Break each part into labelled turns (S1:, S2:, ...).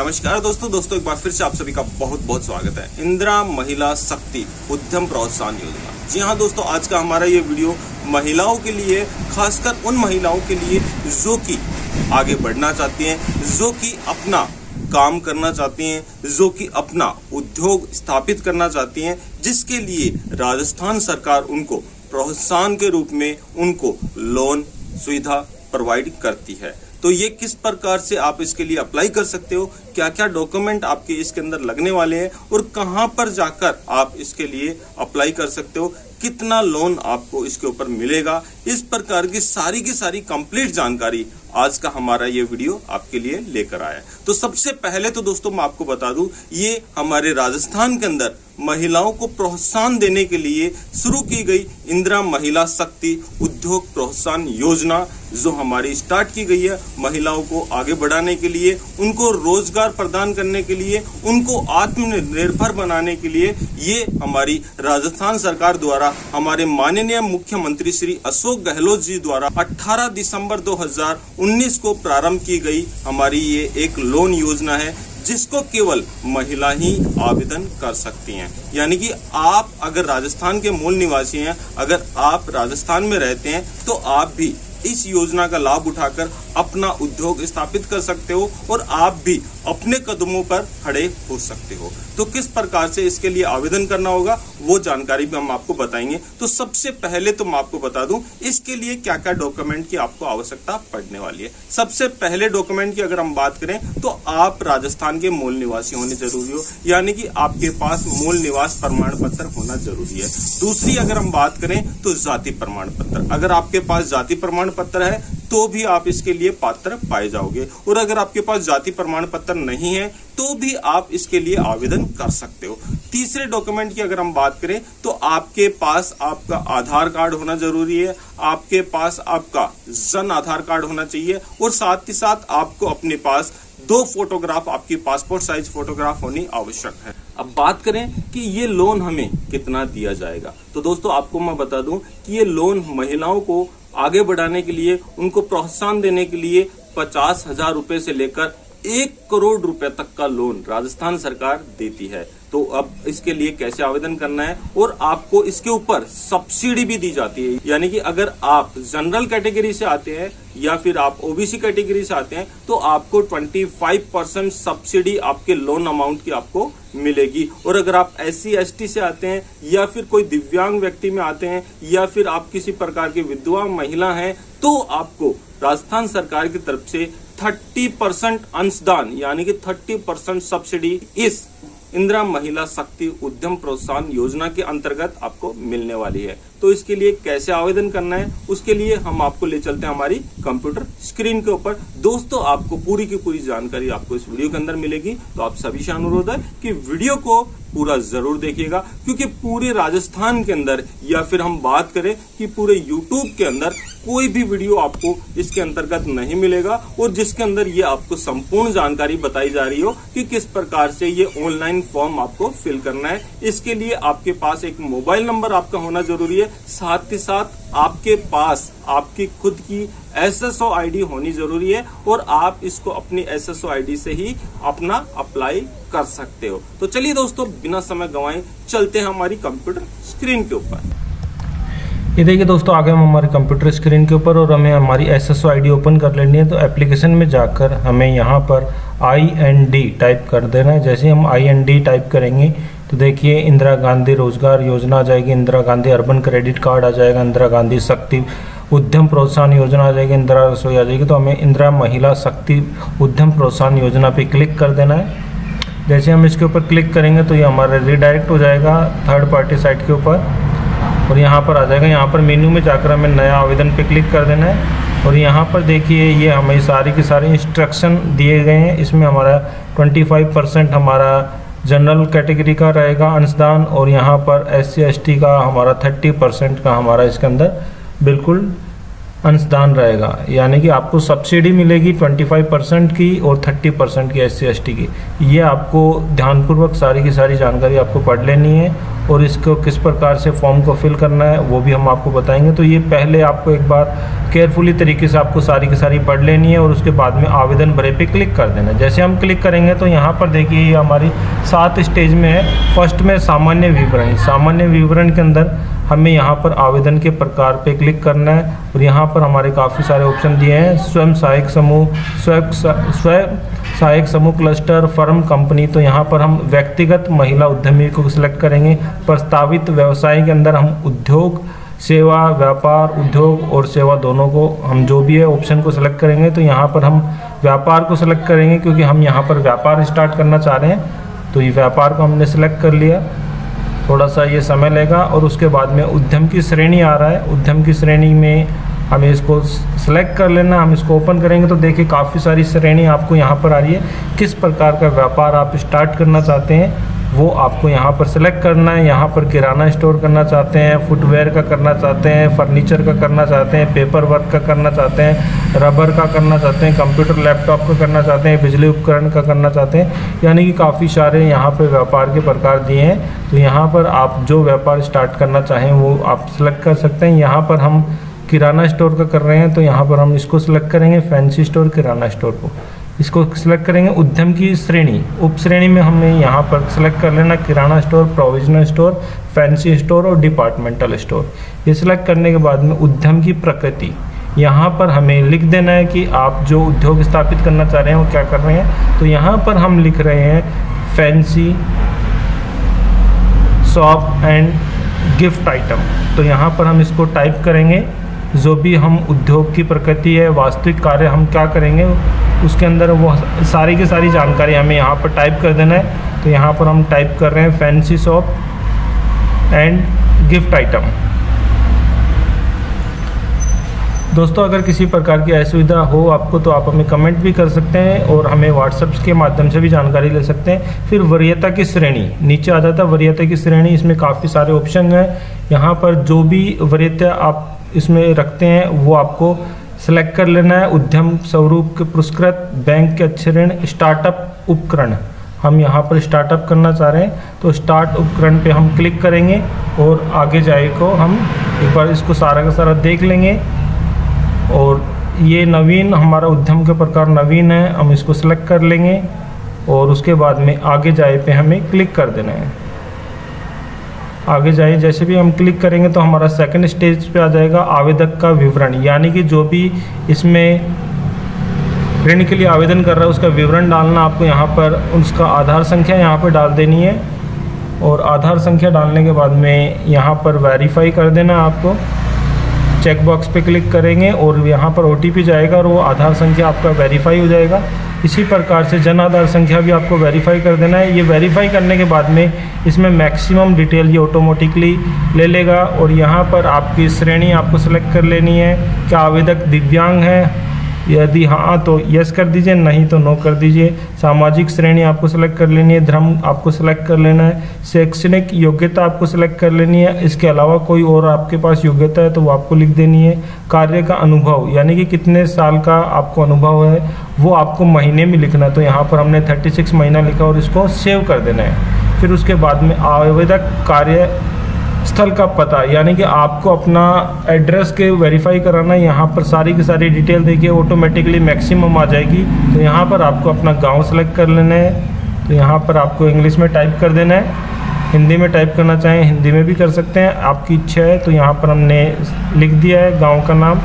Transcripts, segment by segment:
S1: नमस्कार दोस्तों एक बार फिर से आप सभी का बहुत बहुत स्वागत है। इंदिरा महिला शक्ति उद्यम प्रोत्साहन योजना। जी हाँ दोस्तों, आज का हमारा ये वीडियो महिलाओं के लिए, खासकर उन महिलाओं के लिए जो कि आगे बढ़ना चाहती हैं, जो कि अपना काम करना चाहती हैं, जो कि अपना उद्योग स्थापित करना चाहती हैं, जिसके लिए राजस्थान सरकार उनको प्रोत्साहन के रूप में उनको लोन सुविधा प्रोवाइड करती है। तो ये किस प्रकार से आप इसके लिए अप्लाई कर सकते हो, क्या क्या डॉक्यूमेंट आपके इसके अंदर लगने वाले हैं और कहां पर जाकर आप इसके लिए अप्लाई कर सकते हो, कितना लोन आपको इसके ऊपर मिलेगा, इस प्रकार की सारी कंप्लीट जानकारी आज का हमारा ये वीडियो आपके लिए लेकर आया है। तो सबसे पहले तो दोस्तों मैं आपको बता दूं, ये हमारे राजस्थान के अंदर महिलाओं को प्रोत्साहन देने के लिए शुरू की गई इंदिरा महिला शक्ति उद्योग प्रोत्साहन योजना, जो हमारी स्टार्ट की गई है महिलाओं को आगे बढ़ाने के लिए, उनको रोजगार प्रदान करने के लिए, उनको आत्मनिर्भर बनाने के लिए। ये हमारी राजस्थान सरकार द्वारा हमारे माननीय मुख्यमंत्री श्री अशोक गहलोत जी द्वारा 18 दिसंबर 2019 को प्रारंभ की गई हमारी ये एक लोन योजना है, जिसको केवल महिला ही आवेदन कर सकती हैं। यानी कि आप अगर राजस्थान के मूल निवासी हैं, अगर आप राजस्थान में रहते हैं, तो आप भी इस योजना का लाभ उठाकर अपना उद्योग स्थापित कर सकते हो और आप भी अपने कदमों पर खड़े हो सकते हो। तो किस प्रकार से इसके लिए आवेदन करना होगा वो जानकारी भी हम आपको बताएंगे। तो सबसे पहले तो मैं आपको बता दूं इसके लिए क्या क्या डॉक्यूमेंट की आपको आवश्यकता पड़ने वाली है। सबसे पहले डॉक्यूमेंट की अगर हम बात करें तो आप राजस्थान के मूल निवासी होने जरूरी हो, यानी कि आपके पास मूल निवास प्रमाण पत्र होना जरूरी है। दूसरी अगर हम बात करें तो जाति प्रमाण पत्र, अगर आपके पास जाति प्रमाण पत्र है तो भी आप इसके लिए पात्र पाए जाओगे, और अगर आपके पास जाति प्रमाण पत्र नहीं है तो भी आप इसके लिए आवेदन कर सकते हो। तीसरे डॉक्यूमेंट की अगर हम बात करें तो आपके पास आपका आधार कार्ड होना जरूरी है, आपके पास आपका जन आधार कार्ड होना चाहिए, और साथ ही साथ आपको अपने पास 2 फोटोग्राफ, आपकी पासपोर्ट साइज फोटोग्राफ होनी आवश्यक है। अब बात करें कि ये लोन हमें कितना दिया जाएगा, तो दोस्तों आपको मैं बता दूं कि ये लोन महिलाओं को आगे बढ़ाने के लिए, उनको प्रोत्साहन देने के लिए 50,000 रुपए से लेकर 1 करोड़ रुपए तक का लोन राजस्थान सरकार देती है। तो अब इसके लिए कैसे आवेदन करना है, और आपको इसके ऊपर सब्सिडी भी दी जाती है। यानी कि अगर आप जनरल कैटेगरी से आते हैं या फिर आप ओबीसी कैटेगरी से आते हैं तो आपको 25% सब्सिडी आपके लोन अमाउंट की आपको मिलेगी। और अगर आप SC ST से आते हैं या फिर कोई दिव्यांग व्यक्ति में आते हैं या फिर आप किसी प्रकार की विधवा महिला हैं, तो आपको राजस्थान सरकार की तरफ से 30% अंशदान यानी कि 30% सब्सिडी इस इंदिरा महिला शक्ति उद्यम प्रोत्साहन योजना के अंतर्गत आपको मिलने वाली है। तो इसके लिए कैसे आवेदन करना है उसके लिए हम आपको ले चलते हैं हमारी कंप्यूटर स्क्रीन के ऊपर। दोस्तों आपको पूरी की पूरी जानकारी आपको इस वीडियो के अंदर मिलेगी, तो आप सभी से अनुरोध है कि वीडियो को पूरा जरूर देखिएगा, क्योंकि पूरे राजस्थान के अंदर या फिर हम बात करें कि पूरे यूट्यूब के अंदर कोई भी वीडियो आपको इसके अंतर्गत नहीं मिलेगा, और जिसके अंदर ये आपको संपूर्ण जानकारी बताई जा रही हो कि किस प्रकार से ये ऑनलाइन फॉर्म आपको फिल करना है। इसके लिए आपके पास एक मोबाइल नंबर आपका होना जरूरी है, साथ ही साथ आपके पास आपकी खुद की SSO ID होनी जरूरी है, और आप इसको अपनी SSO ID से ही अपना अप्लाई कर सकते हो। तो चलिए दोस्तों बिना समय गंवाए चलते हैं हमारी कंप्यूटर स्क्रीन के ऊपर।
S2: ये देखिए दोस्तों, आगे हम हमारे कंप्यूटर स्क्रीन के ऊपर, और हमें हमारी SSO ID ओपन कर लेनी है। तो एप्लीकेशन में जाकर हमें यहाँ पर IND टाइप कर देना है। जैसे हम IND टाइप करेंगे तो देखिए इंदिरा गांधी रोजगार योजना आ जाएगी, Indira Gandhi urban credit card आ जाएगा, इंदिरा गांधी शक्ति उद्यम प्रोत्साहन योजना आ जाएगी, इंदिरा रसोई आ जाएगी। तो हमें इंदिरा महिला शक्ति उद्यम प्रोत्साहन योजना पे क्लिक कर देना है। जैसे हम इसके ऊपर क्लिक करेंगे तो ये हमारा रिडायरेक्ट हो जाएगा थर्ड पार्टी साइट के ऊपर, और यहाँ पर आ जाएगा। यहाँ पर मेन्यू में जाकर हमें नया आवेदन पे क्लिक कर देना है, और यहाँ पर देखिए ये हमें सारी की सारी इंस्ट्रक्शन दिए गए हैं। इसमें हमारा 25% हमारा जनरल कैटेगरी का रहेगा अंशदान, और यहाँ पर SC ST का हमारा 30% का हमारा इसके अंदर बिल्कुल अंशदान रहेगा। यानी कि आपको सब्सिडी मिलेगी 25% की और 30% की SC ST की। ये आपको ध्यानपूर्वक सारी की सारी जानकारी आपको पढ़ लेनी है, और इसको किस प्रकार से फॉर्म को फिल करना है वो भी हम आपको बताएंगे। तो ये पहले आपको एक बार केयरफुली तरीके से आपको सारी की सारी पढ़ लेनी है और उसके बाद में आवेदन भरे पे क्लिक कर देना है। जैसे हम क्लिक करेंगे तो यहाँ पर देखिए ये हमारी 7 स्टेज में है। फर्स्ट में सामान्य विवरण। सामान्य विवरण के अंदर हमें यहाँ पर आवेदन के प्रकार पे क्लिक करना है और यहाँ पर हमारे काफ़ी सारे ऑप्शन दिए हैं। स्वयं सहायक समूह, स्वयं सहायक समूह, क्लस्टर, फर्म, कंपनी। तो यहाँ पर हम व्यक्तिगत महिला उद्यमी को सिलेक्ट करेंगे। प्रस्तावित व्यवसाय के अंदर हम उद्योग, सेवा, व्यापार, उद्योग और सेवा दोनों को हम जो भी है ऑप्शन को सिलेक्ट करेंगे। तो यहाँ पर हम व्यापार को सिलेक्ट करेंगे क्योंकि हम यहाँ पर व्यापार स्टार्ट करना चाह रहे हैं। तो ये व्यापार को हमने सिलेक्ट कर लिया। थोड़ा सा ये समय लेगा और उसके बाद में उद्यम की श्रेणी आ रहा है। उद्यम की श्रेणी में हमें इसको सिलेक्ट कर लेना। हम इसको ओपन करेंगे तो देखिए काफ़ी सारी श्रेणी आपको यहाँ पर आ रही है। किस प्रकार का व्यापार आप स्टार्ट करना चाहते हैं वो आपको यहाँ पर सिलेक्ट करना है। यहाँ पर किराना स्टोर करना चाहते हैं, फुटवेयर का करना चाहते हैं, फर्नीचर का करना चाहते हैं, पेपर वर्क का करना चाहते हैं, रबर का करना चाहते हैं, कंप्यूटर लैपटॉप का करना चाहते हैं, बिजली उपकरण का करना चाहते हैं। यानी कि काफ़ी सारे यहाँ पर व्यापार के प्रकार दिए हैं। तो यहाँ पर आप जो व्यापार स्टार्ट करना चाहें वो आप सिलेक्ट कर सकते हैं। यहाँ पर हम किराना स्टोर का कर रहे हैं तो यहाँ पर हम इसको सिलेक्ट करेंगे, फैंसी स्टोर, किराना स्टोर को इसको सिलेक्ट करेंगे। उद्यम की श्रेणी, उप श्रेणी में हमने यहाँ पर सिलेक्ट कर लेना kirana store, provisional store, fancy store और डिपार्टमेंटल स्टोर। ये सिलेक्ट करने के बाद में उद्यम की प्रकृति, यहाँ पर हमें लिख देना है कि आप जो उद्योग स्थापित करना चाह रहे हैं वो क्या कर रहे हैं। तो यहाँ पर हम लिख रहे हैं fancy shop and gift item. तो यहाँ पर हम इसको टाइप करेंगे। जो भी हम उद्योग की प्रकृति है, वास्तविक कार्य हम क्या करेंगे उसके अंदर वो सारी की सारी जानकारी हमें यहाँ पर टाइप कर देना है। तो यहाँ पर हम टाइप कर रहे हैं fancy shop and gift item. दोस्तों अगर किसी प्रकार की असुविधा हो आपको तो आप हमें कमेंट भी कर सकते हैं और हमें व्हाट्सएप के माध्यम से भी जानकारी ले सकते हैं। फिर वरीयता की श्रेणी नीचे आ जाता है। वरीयता की श्रेणी, इसमें काफ़ी सारे ऑप्शन हैं। यहाँ पर जो भी वरीयता आप इसमें रखते हैं वो आपको सेलेक्ट कर लेना है। उद्यम स्वरूप के पुरस्कृत, बैंक के अच्छे ऋण, स्टार्टअप उपकरण। हम यहाँ पर स्टार्टअप करना चाह रहे हैं तो स्टार्ट उपकरण पे हम क्लिक करेंगे और आगे जाए को हम एक बार इसको सारा का सारा देख लेंगे। और ये नवीन, हमारा उद्यम के प्रकार नवीन है, हम इसको सिलेक्ट कर लेंगे और उसके बाद में आगे जाए पे हमें क्लिक कर देना है। आगे जाए जैसे भी हम क्लिक करेंगे तो हमारा सेकंड स्टेज पे आ जाएगा आवेदक का विवरण। यानी कि जो भी इसमें ऋण के लिए आवेदन कर रहा है उसका विवरण डालना। आपको यहाँ पर उसका आधार संख्या यहाँ पर डाल देनी है और आधार संख्या डालने के बाद में यहाँ पर वेरीफाई कर देना है। आपको चेक बॉक्स पे क्लिक करेंगे और यहाँ पर OTP जाएगा और वो आधार संख्या आपका वेरीफाई हो जाएगा। इसी प्रकार से जन आधार संख्या भी आपको वेरीफाई कर देना है। ये वेरीफाई करने के बाद में इसमें मैक्सिमम डिटेल ये ऑटोमेटिकली ले लेगा और यहाँ पर आपकी श्रेणी आपको सेलेक्ट कर लेनी है। क्या आवेदक दिव्यांग है? यदि हाँ तो यस कर दीजिए, नहीं तो नो कर दीजिए। सामाजिक श्रेणी आपको सेलेक्ट कर लेनी है। धर्म आपको सेलेक्ट कर लेना है। शैक्षणिक योग्यता आपको सेलेक्ट कर लेनी है। इसके अलावा कोई और आपके पास योग्यता है तो वो आपको लिख देनी है। कार्य का अनुभव यानी कि कितने साल का आपको अनुभव है वो आपको महीने में लिखना है। तो यहाँ पर हमने 36 महीना लिखा और इसको सेव कर देना है। फिर उसके बाद में आवेदक कार्य स्थल का पता यानी कि आपको अपना एड्रेस के वेरीफाई कराना है। यहाँ पर सारी की सारी डिटेल देखिए ऑटोमेटिकली मैक्सिमम आ जाएगी। तो यहाँ पर आपको अपना गांव सेलेक्ट कर लेना है। तो यहाँ पर आपको इंग्लिश में टाइप कर देना है। हिंदी में टाइप करना चाहें हिंदी में भी कर सकते हैं, आपकी इच्छा है। तो यहाँ पर हमने लिख दिया है गाँव का नाम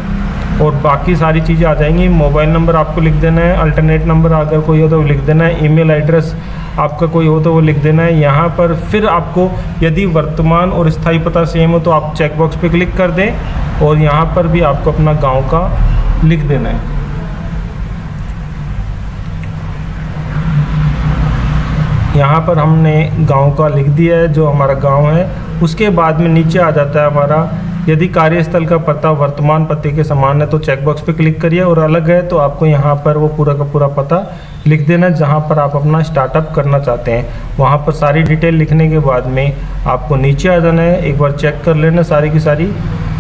S2: और बाकी सारी चीज़ें आ जाएंगी। मोबाइल नंबर आपको लिख देना है। अल्टरनेट नंबर अगर कोई हो तो लिख देना है। ईमेल एड्रेस आपका कोई हो तो वो लिख देना है। यहाँ पर फिर आपको यदि वर्तमान और स्थायी पता सेम हो तो आप चेक बॉक्स पे क्लिक कर दें और यहाँ पर भी आपको अपना गांव का लिख देना है। यहाँ पर हमने गांव का लिख दिया है जो हमारा गांव है। उसके बाद में नीचे आ जाता है हमारा यदि कार्यस्थल का पता वर्तमान पते के समान है तो चेक बॉक्स पे क्लिक करिए और अलग है तो आपको यहाँ पर वो पूरा का पूरा पता लिख देना जहाँ पर आप अपना स्टार्टअप करना चाहते हैं। वहाँ पर सारी डिटेल लिखने के बाद में आपको नीचे आ जाना है। एक बार चेक कर लेना सारी की सारी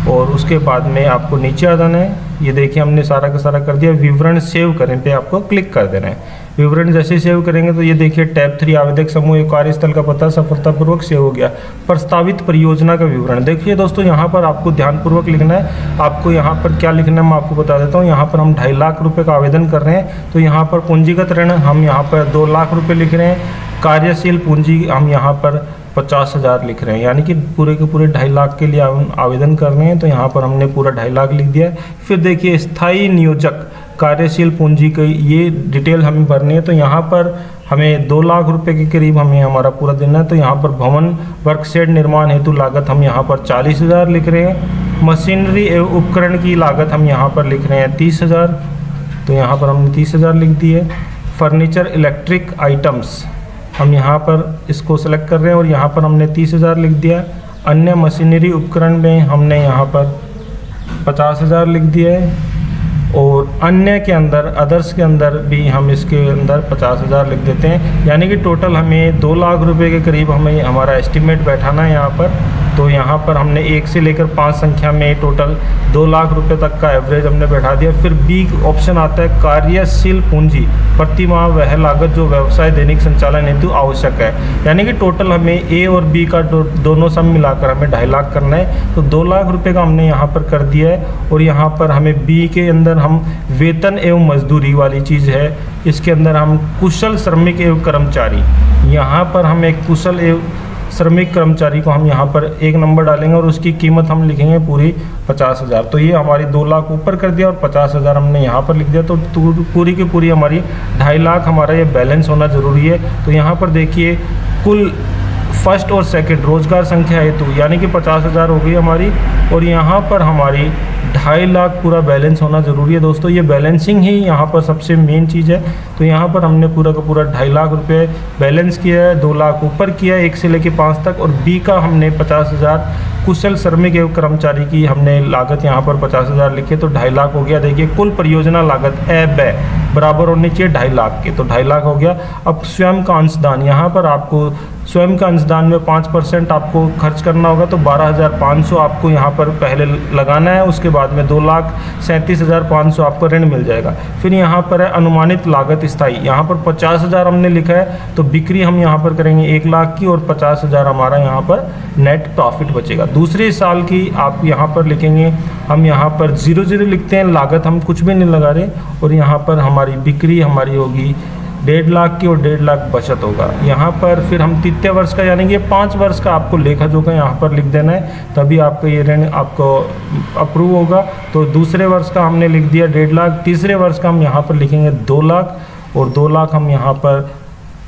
S2: और उसके बाद में आपको नीचे आ जाना है। ये देखिए हमने सारा का सारा कर दिया। विवरण सेव करें पे आपको क्लिक कर देना है। विवरण जैसे सेव करेंगे तो ये देखिए टैब 3 आवेदक समूह एक कार्यस्थल का पता सफलतापूर्वक सेव हो गया। प्रस्तावित परियोजना का विवरण देखिए दोस्तों, यहाँ पर आपको ध्यानपूर्वक लिखना है। आपको यहाँ पर क्या लिखना है मैं आपको बता देता हूँ। यहाँ पर हम 2.5 लाख रुपये का आवेदन कर रहे हैं, तो यहाँ पर पूंजीगत ऋण हम यहाँ पर 2 लाख रुपये लिख रहे हैं। कार्यशील पूंजी हम यहाँ पर 50,000 लिख रहे हैं, यानी कि पूरे के पूरे 2.5 लाख के लिए आवेदन कर रहे हैं, तो यहाँ पर हमने पूरा 2.5 लाख लिख दिया है। फिर देखिए स्थायी नियोजक कार्यशील पूंजी की ये डिटेल हमें भरनी है, तो यहाँ पर हमें 2 लाख रुपए के करीब हमें हमारा पूरा देना है। तो यहाँ पर भवन वर्कशेड निर्माण हेतु लागत हम यहाँ पर 40,000 लिख रहे हैं। मशीनरी एवं उपकरण की लागत हम यहाँ पर लिख रहे हैं 30,000, तो यहाँ पर हमने 30,000 लिख दी है। फर्नीचर इलेक्ट्रिक आइटम्स हम यहाँ पर इसको सेलेक्ट कर रहे हैं और यहाँ पर हमने 30,000 लिख दिया। अन्य मशीनरी उपकरण में हमने यहाँ पर 50,000 लिख दिया है, और अन्य के अंदर अदर्स के अंदर भी हम इसके अंदर 50,000 लिख देते हैं, यानी कि टोटल हमें 2 लाख रुपए के करीब हमें हमारा एस्टिमेट बैठाना है यहाँ पर। तो यहाँ पर हमने 1 से लेकर 5 संख्या में टोटल 2 लाख रुपए तक का एवरेज हमने बैठा दिया। फिर बी ऑप्शन आता है कार्यशील पूंजी प्रति माह वह लागत जो व्यवसाय दैनिक संचालन हेतु आवश्यक है, यानी कि टोटल हमें ए और बी का दोनों सम मिलाकर हमें 2.5 लाख करना है। तो 2 लाख रुपए का हमने यहाँ पर कर दिया है। और यहाँ पर हमें बी के अंदर हम वेतन एवं मजदूरी वाली चीज़ है, इसके अंदर हम कुशल श्रमिक एवं कर्मचारी, यहाँ पर हम एक कुशल एवं श्रमिक कर्मचारी को हम यहाँ पर 1 नंबर डालेंगे और उसकी कीमत हम लिखेंगे पूरी 50,000। तो ये हमारी 2 लाख ऊपर कर दिया और 50,000 हमने यहाँ पर लिख दिया। तो पूरी की पूरी हमारी 2.5 लाख हमारा ये बैलेंस होना ज़रूरी है। तो यहाँ पर देखिए कुल फर्स्ट और सेकंड रोजगार संख्या हेतु यानी कि 50,000 हो गई हमारी, और यहाँ पर हमारी 2.5 लाख पूरा बैलेंस होना ज़रूरी है दोस्तों। ये बैलेंसिंग ही यहाँ पर सबसे मेन चीज़ है। तो यहाँ पर हमने पूरा का पूरा 2.5 लाख रुपए बैलेंस किया है, 2 लाख ऊपर किया 1 से लेकर 5 तक, और बी का हमने 50,000 कुशल श्रमिक एवं कर्मचारी की हमने लागत यहाँ पर 50,000 लिखे, तो 2.5 लाख हो गया। देखिए कुल परियोजना लागत व्यय बराबर होनी चाहिए 2.5 लाख के, तो 2.5 लाख हो गया। अब स्वयं का अंशदान, यहाँ पर आपको स्वयं का अंशदान में 5% आपको खर्च करना होगा, तो 12,500 आपको यहाँ पर पहले लगाना है। उसके बाद में 2,37,500 आपको ऋण मिल जाएगा। फिर यहाँ पर है अनुमानित लागत स्थायी, यहाँ पर 50,000 हमने लिखा है, तो बिक्री हम यहाँ पर करेंगे 1 लाख की, और 50,000 हमारा यहाँ पर नेट प्रॉफिट बचेगा। दूसरे साल की आप यहाँ पर लिखेंगे, हम यहाँ पर 0 लिखते हैं, लागत हम कुछ भी नहीं लगा रहे, और यहाँ पर हमारी बिक्री हमारी होगी 1.5 लाख की और 1.5 लाख बचत होगा। यहाँ पर फिर हम तृतीय वर्ष का यानी कि 5 वर्ष का आपको लेखा जोखा यहाँ पर लिख देना है, तभी आपका ये ऋण आपको अप्रूव होगा। तो दूसरे वर्ष का हमने लिख दिया 1.5 लाख, तीसरे वर्ष का हम यहाँ पर लिखेंगे 2 लाख, और 2 लाख हम यहाँ पर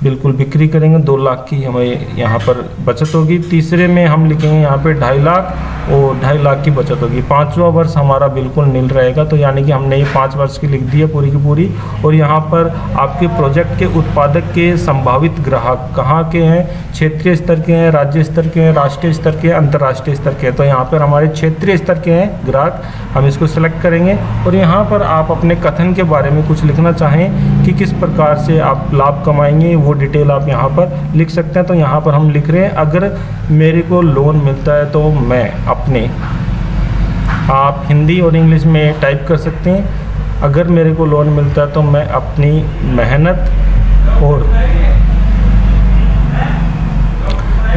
S2: बिल्कुल बिक्री करेंगे, 2 लाख की हमें यहाँ पर बचत होगी। तीसरे में हम लिखेंगे यहाँ पे 2.5 लाख और 2.5 लाख की बचत होगी। 5वां वर्ष हमारा बिल्कुल नील रहेगा, तो यानी कि हमने ये 5 वर्ष की लिख दी है पूरी की पूरी। और यहाँ पर आपके प्रोजेक्ट के उत्पादक के संभावित ग्राहक कहाँ के हैं, क्षेत्रीय स्तर के हैं, राज्य स्तर के हैं, राष्ट्रीय स्तर के हैं, अंतर्राष्ट्रीय स्तर के हैं। तो यहाँ पर हमारे क्षेत्रीय स्तर के हैं ग्राहक, हम इसको सेलेक्ट करेंगे। और यहाँ पर आप अपने कथन के बारे में कुछ लिखना चाहें कि किस प्रकार से आप लाभ कमाएंगे, वो डिटेल आप यहाँ पर लिख सकते हैं। तो यहाँ पर हम लिख रहे हैं अगर मेरे को लोन मिलता है तो मैं अपने, आप हिंदी और इंग्लिश में टाइप कर सकते हैं, अगर मेरे को लोन मिलता है तो मैं अपनी मेहनत और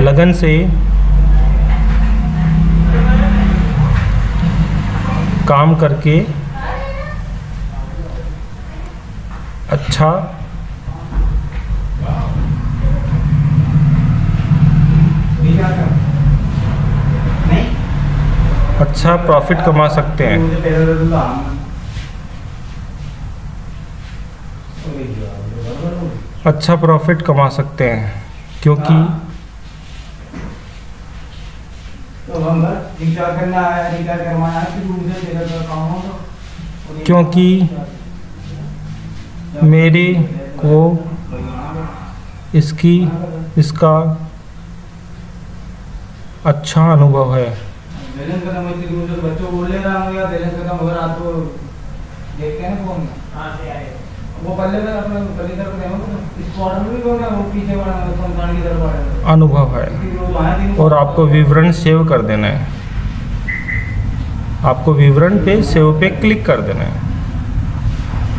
S2: लगन से काम करके अच्छा प्रॉफिट कमा सकते हैं। अच्छा प्रॉफिट कमा सकते हैं क्योंकि मेरे को इसका अच्छा अनुभव है। अनुभव है, और आपको विवरण सेव कर देना है। आपको विवरण पे सेव पे क्लिक कर देना है।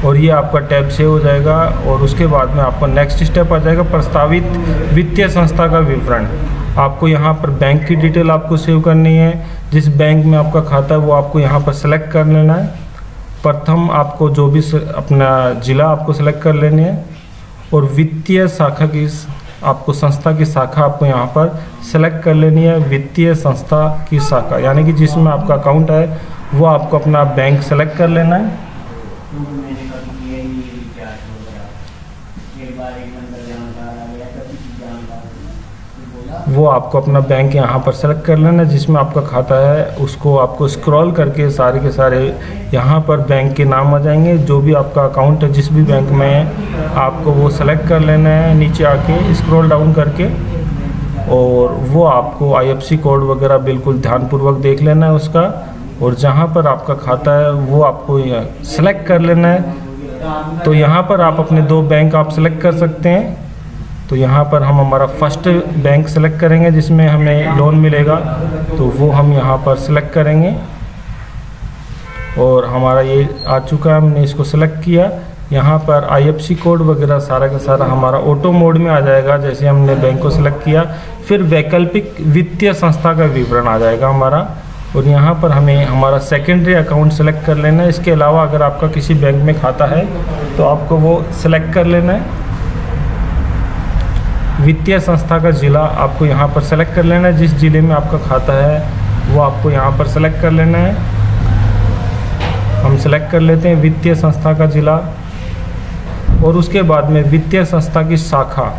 S2: और ये आपका टैब सेव हो जाएगा। और उसके बाद में आपको नेक्स्ट स्टेप आ जाएगा प्रस्तावित वित्तीय संस्था का विवरण। आपको यहाँ पर बैंक की डिटेल आपको सेव करनी है, जिस बैंक में आपका खाता है वो आपको यहाँ पर सेलेक्ट कर लेना है। प्रथम आपको जो भी अपना ज़िला आपको सेलेक्ट कर लेनी है और वित्तीय शाखा की आपको संस्था की शाखा आपको यहाँ पर सेलेक्ट कर लेनी है। वित्तीय संस्था की शाखा यानी कि जिसमें आपका अकाउंट है वो आपको अपना बैंक सेलेक्ट कर लेना है। वो आपको अपना बैंक यहाँ पर सेलेक्ट कर लेना है जिसमें आपका खाता है। उसको आपको स्क्रॉल करके सारे के सारे यहाँ पर बैंक के नाम आ जाएंगे। जो भी आपका अकाउंट है जिस भी बैंक में है आपको वो सेलेक्ट कर लेना है नीचे आके स्क्रॉल डाउन करके। और वो आपको IFSC कोड वगैरह बिल्कुल ध्यानपूर्वक देख लेना है उसका। और जहाँ पर आपका खाता है वो आपको सेलेक्ट कर लेना है। तो यहाँ पर आप अपने 2 बैंक आप सेलेक्ट कर सकते हैं। तो यहाँ पर हम हमारा फर्स्ट बैंक सेलेक्ट करेंगे जिसमें हमें लोन मिलेगा, तो वो हम यहाँ पर सेलेक्ट करेंगे। और हमारा ये आ चुका है, हमने इसको सेलेक्ट किया। यहाँ पर IFSC कोड वगैरह सारा का सारा हमारा ऑटो मोड में आ जाएगा जैसे हमने बैंक को सेलेक्ट किया। फिर वैकल्पिक वित्तीय संस्था का विवरण आ जाएगा हमारा। और यहाँ पर हमें हमारा सेकेंडरी अकाउंट सेलेक्ट कर लेना है। इसके अलावा अगर आपका किसी बैंक में खाता है तो आपको वो सेलेक्ट कर लेना है। वित्तीय संस्था का ज़िला आपको यहाँ पर सेलेक्ट कर लेना है। जिस ज़िले में आपका खाता है वो आपको यहाँ पर सेलेक्ट कर लेना है। हम सेलेक्ट कर लेते हैं वित्तीय संस्था का ज़िला। और उसके बाद में वित्तीय संस्था की शाखा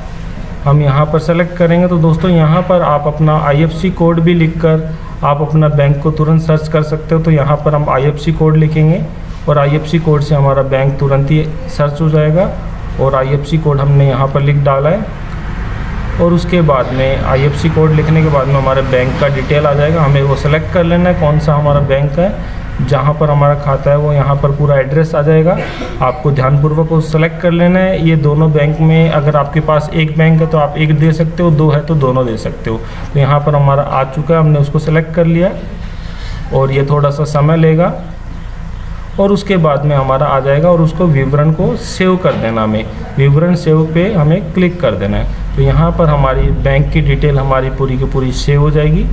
S2: हम यहाँ पर सेलेक्ट करेंगे। तो दोस्तों यहाँ पर आप अपना IFSC कोड भी लिखकर आप अपना बैंक को तुरंत सर्च कर सकते हो। तो यहाँ पर हम IFSC कोड लिखेंगे और IFSC कोड से हमारा बैंक तुरंत ही सर्च हो जाएगा। और IFSC कोड हमने यहाँ पर लिख डाला है। और उसके बाद में IFSC कोड लिखने के बाद में हमारे बैंक का डिटेल आ जाएगा। हमें वो सेलेक्ट कर लेना है कौन सा हमारा बैंक है जहाँ पर हमारा खाता है। वो यहाँ पर पूरा एड्रेस आ जाएगा, आपको ध्यानपूर्वक वो सेलेक्ट कर लेना है। ये दोनों बैंक में अगर आपके पास एक बैंक है तो आप एक दे सकते हो, 2 है तो दोनों दे सकते हो। तो यहाँ पर हमारा आ चुका है, हमने उसको सेलेक्ट कर लिया। और ये थोड़ा सा समय लेगा और उसके बाद में हमारा आ जाएगा। और उसको विवरण को सेव कर देना, हमें विवरण सेव पे हमें क्लिक कर देना है। तो यहाँ पर हमारी बैंक की डिटेल हमारी पूरी की पूरी सेव हो जाएगी,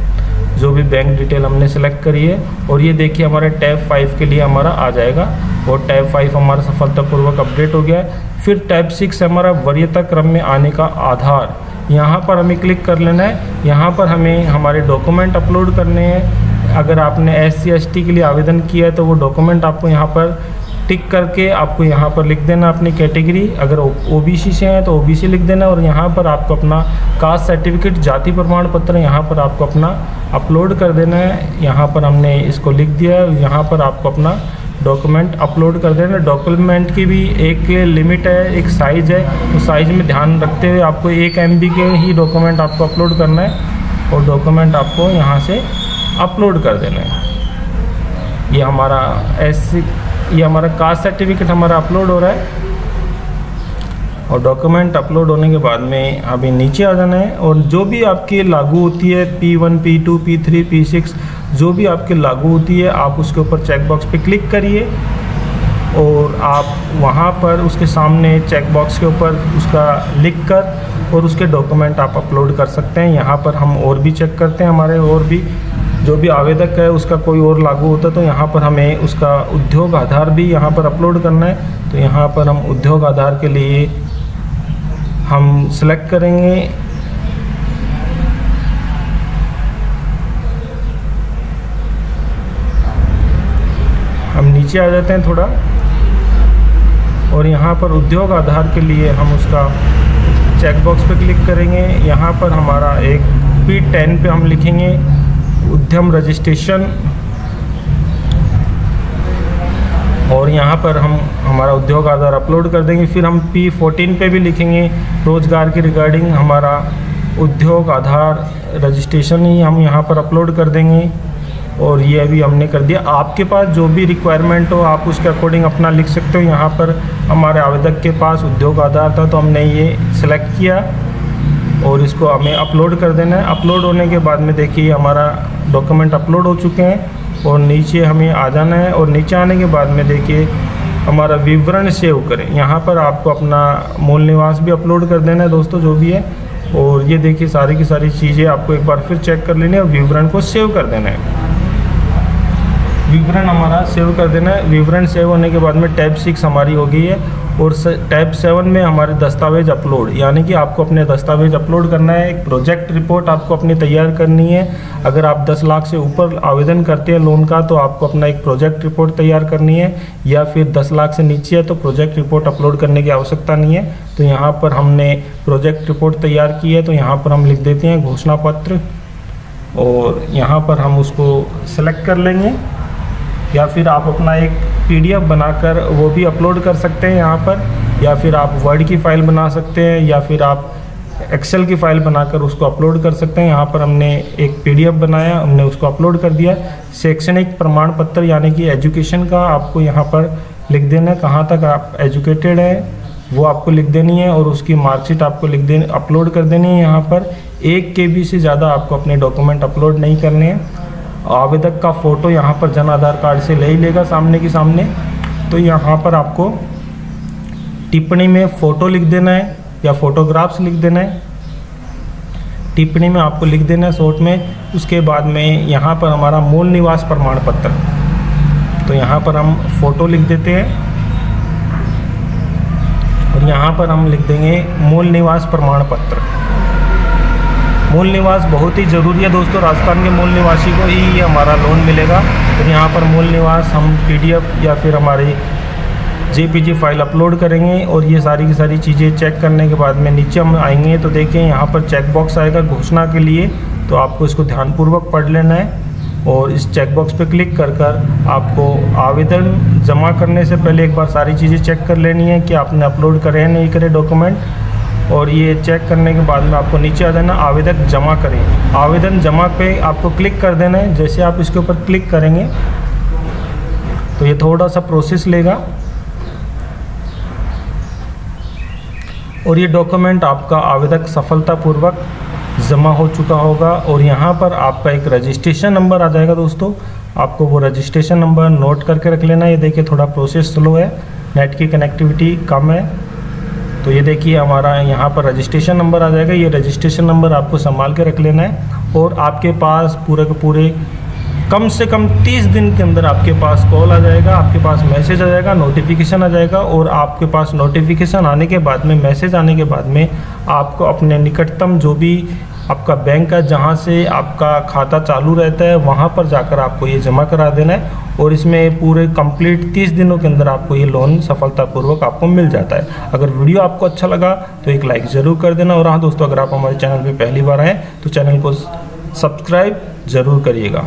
S2: जो भी बैंक डिटेल हमने सेलेक्ट करी है। और ये देखिए हमारे टैब 5 के लिए हमारा आ जाएगा और टैब 5 हमारा सफलतापूर्वक अपडेट हो गया है। फिर टैब 6 हमारा वरीयता क्रम में आने का आधार, यहाँ पर हमें क्लिक कर लेना है। यहाँ पर हमें हमारे डॉक्यूमेंट अपलोड करने हैं। अगर आपने SC ST के लिए आवेदन किया है तो वो डॉक्यूमेंट आपको यहाँ पर टिक करके आपको यहाँ पर लिख देना अपनी कैटेगरी। अगर OBC से हैं तो OBC लिख देना। और यहाँ पर आपको अपना कास्ट सर्टिफिकेट, जाति प्रमाण पत्र यहाँ पर आपको अपना अपलोड कर देना है। यहाँ पर हमने इसको लिख दिया है। यहाँ पर आपको अपना डॉक्यूमेंट अपलोड कर देना। डॉक्यूमेंट की भी एक लिमिट है, एक साइज़ है, तो साइज़ में ध्यान रखते हुए आपको 1 MB के ही डॉक्यूमेंट आपको अपलोड करना है। और डॉक्यूमेंट आपको यहाँ से अपलोड कर देना है। ये हमारा कास्ट सर्टिफिकेट हमारा अपलोड हो रहा है। और डॉक्यूमेंट अपलोड होने के बाद में अभी नीचे आ जाना है। और जो भी आपकी लागू होती है P1 P2 P3 P6 जो भी आपके लागू होती है आप उसके ऊपर चेकबॉक्स पे क्लिक करिए। और आप वहाँ पर उसके सामने चेकबॉक्स के ऊपर उसका लिख कर और उसके डॉक्यूमेंट आप अपलोड कर सकते हैं। यहाँ पर हम और भी चेक करते हैं, हमारे और भी जो भी आवेदक है उसका कोई और लागू होता है तो यहाँ पर हमें उसका उद्योग आधार भी यहाँ पर अपलोड करना है। तो यहाँ पर हम उद्योग आधार के लिए हम सिलेक्ट करेंगे हम नीचे आ जाते हैं थोड़ा। और यहाँ पर उद्योग आधार के लिए हम उसका चेकबॉक्स पे क्लिक करेंगे। यहाँ पर हमारा एक P10 पे हम लिखेंगे उद्यम रजिस्ट्रेशन। और यहाँ पर हम हमारा उद्योग आधार अपलोड कर देंगे। फिर हम P14 पे भी लिखेंगे रोजगार के रिगार्डिंग हमारा उद्योग आधार रजिस्ट्रेशन ही हम यहाँ पर अपलोड कर देंगे। और ये अभी हमने कर दिया। आपके पास जो भी रिक्वायरमेंट हो आप उसके अकॉर्डिंग अपना लिख सकते हो। यहाँ पर हमारे आवेदक के पास उद्योग आधार था तो हमने ये सिलेक्ट किया और इसको हमें अपलोड कर देना है। अपलोड होने के बाद में देखिए हमारा डॉक्यूमेंट अपलोड हो चुके हैं। और नीचे हमें आ जाना है। और नीचे आने के बाद में देखिए हमारा विवरण सेव करें। यहाँ पर आपको अपना मूल निवास भी अपलोड कर देना है दोस्तों, जो भी है। और ये देखिए सारी की सारी चीज़ें आपको एक बार फिर चेक कर लेनी है और विवरण को सेव कर देना है। विवरण हमारा सेव कर देना है। विवरण सेव होने के बाद में टैब 6 हमारी हो गई है और टैब 7 में हमारे दस्तावेज अपलोड, यानी कि आपको अपने दस्तावेज अपलोड करना है। एक प्रोजेक्ट रिपोर्ट आपको अपनी तैयार करनी है। अगर आप 10 लाख से ऊपर आवेदन करते हैं लोन का तो आपको अपना एक प्रोजेक्ट रिपोर्ट तैयार करनी है, या फिर 10 लाख से नीचे है तो प्रोजेक्ट रिपोर्ट अपलोड करने की आवश्यकता नहीं है। तो यहाँ पर हमने प्रोजेक्ट रिपोर्ट तैयार की है, तो यहाँ पर हम लिख देते हैं घोषणा पत्र और यहाँ पर हम उसको सेलेक्ट कर लेंगे, या फिर आप अपना एक PDF बनाकर वो भी अपलोड कर सकते हैं यहाँ पर, या फिर आप वर्ड की फ़ाइल बना सकते हैं, या फिर आप एक्सेल की फ़ाइल बनाकर उसको अपलोड कर सकते हैं। यहाँ पर हमने एक PDF बनाया, हमने उसको अपलोड कर दिया। शैक्षणिक प्रमाण पत्र यानी कि एजुकेशन का आपको यहाँ पर लिख देना है, कहाँ तक आप एजुकेटेड हैं वो आपको लिख देनी है, और उसकी मार्कशीट आपको लिख देनी, अपलोड कर देनी है। यहाँ पर 1 KB से ज़्यादा आपको अपने डॉक्यूमेंट अपलोड नहीं करने हैं। आवेदक का फ़ोटो यहाँ पर जन आधार कार्ड से ले ही लेगा सामने की सामने। तो यहाँ पर आपको टिप्पणी में फ़ोटो लिख देना है या फोटोग्राफ्स लिख देना है। टिप्पणी में आपको लिख देना है शॉर्ट में। उसके बाद में यहाँ पर हमारा मूल निवास प्रमाण पत्र, तो यहाँ पर हम फ़ोटो लिख देते हैं और यहाँ पर हम लिख देंगे मूल निवास प्रमाण पत्र। मूल निवास बहुत ही ज़रूरी है दोस्तों, राजस्थान के मूल निवासी को ही ये हमारा लोन मिलेगा। तो यहाँ पर मूल निवास हम PDF या फिर हमारी JPG फाइल अपलोड करेंगे, और ये सारी की सारी चीज़ें चेक करने के बाद में नीचे हम आएंगे तो देखें यहाँ पर चेक बॉक्स आएगा घोषणा के लिए। तो आपको इसको ध्यानपूर्वक पढ़ लेना है और इस चेक बॉक्स पे क्लिक कर आपको आवेदन जमा करने से पहले एक बार सारी चीज़ें चेक कर लेनी है कि आपने अपलोड करे नहीं करे डॉक्यूमेंट। और ये चेक करने के बाद में आपको नीचे आ जाना आवेदक जमा करें। आवेदन जमा पे आपको क्लिक कर देना है। जैसे आप इसके ऊपर क्लिक करेंगे तो ये थोड़ा सा प्रोसेस लेगा और ये डॉक्यूमेंट आपका आवेदक सफलतापूर्वक जमा हो चुका होगा। और यहाँ पर आपका एक रजिस्ट्रेशन नंबर आ जाएगा दोस्तों, आपको वो रजिस्ट्रेशन नंबर नोट करके रख लेना है। ये देखिए थोड़ा प्रोसेस स्लो है, नेट की कनेक्टिविटी कम है। तो ये देखिए हमारा यहाँ पर रजिस्ट्रेशन नंबर आ जाएगा। ये रजिस्ट्रेशन नंबर आपको संभाल के रख लेना है और आपके पास पूरे के पूरे कम से कम 30 दिन के अंदर आपके पास कॉल आ जाएगा, आपके पास मैसेज आ जाएगा, नोटिफिकेशन आ जाएगा। और आपके पास नोटिफिकेशन आने के बाद में, मैसेज आने के बाद में आपको अपने निकटतम जो भी आपका बैंक है जहाँ से आपका खाता चालू रहता है वहाँ पर जाकर आपको ये जमा करा देना है। और इसमें पूरे कंप्लीट 30 दिनों के अंदर आपको ये लोन सफलतापूर्वक आपको मिल जाता है। अगर वीडियो आपको अच्छा लगा तो एक लाइक ज़रूर कर देना। और हाँ दोस्तों, अगर आप हमारे चैनल पे पहली बार आएँ तो चैनल को सब्सक्राइब ज़रूर करिएगा।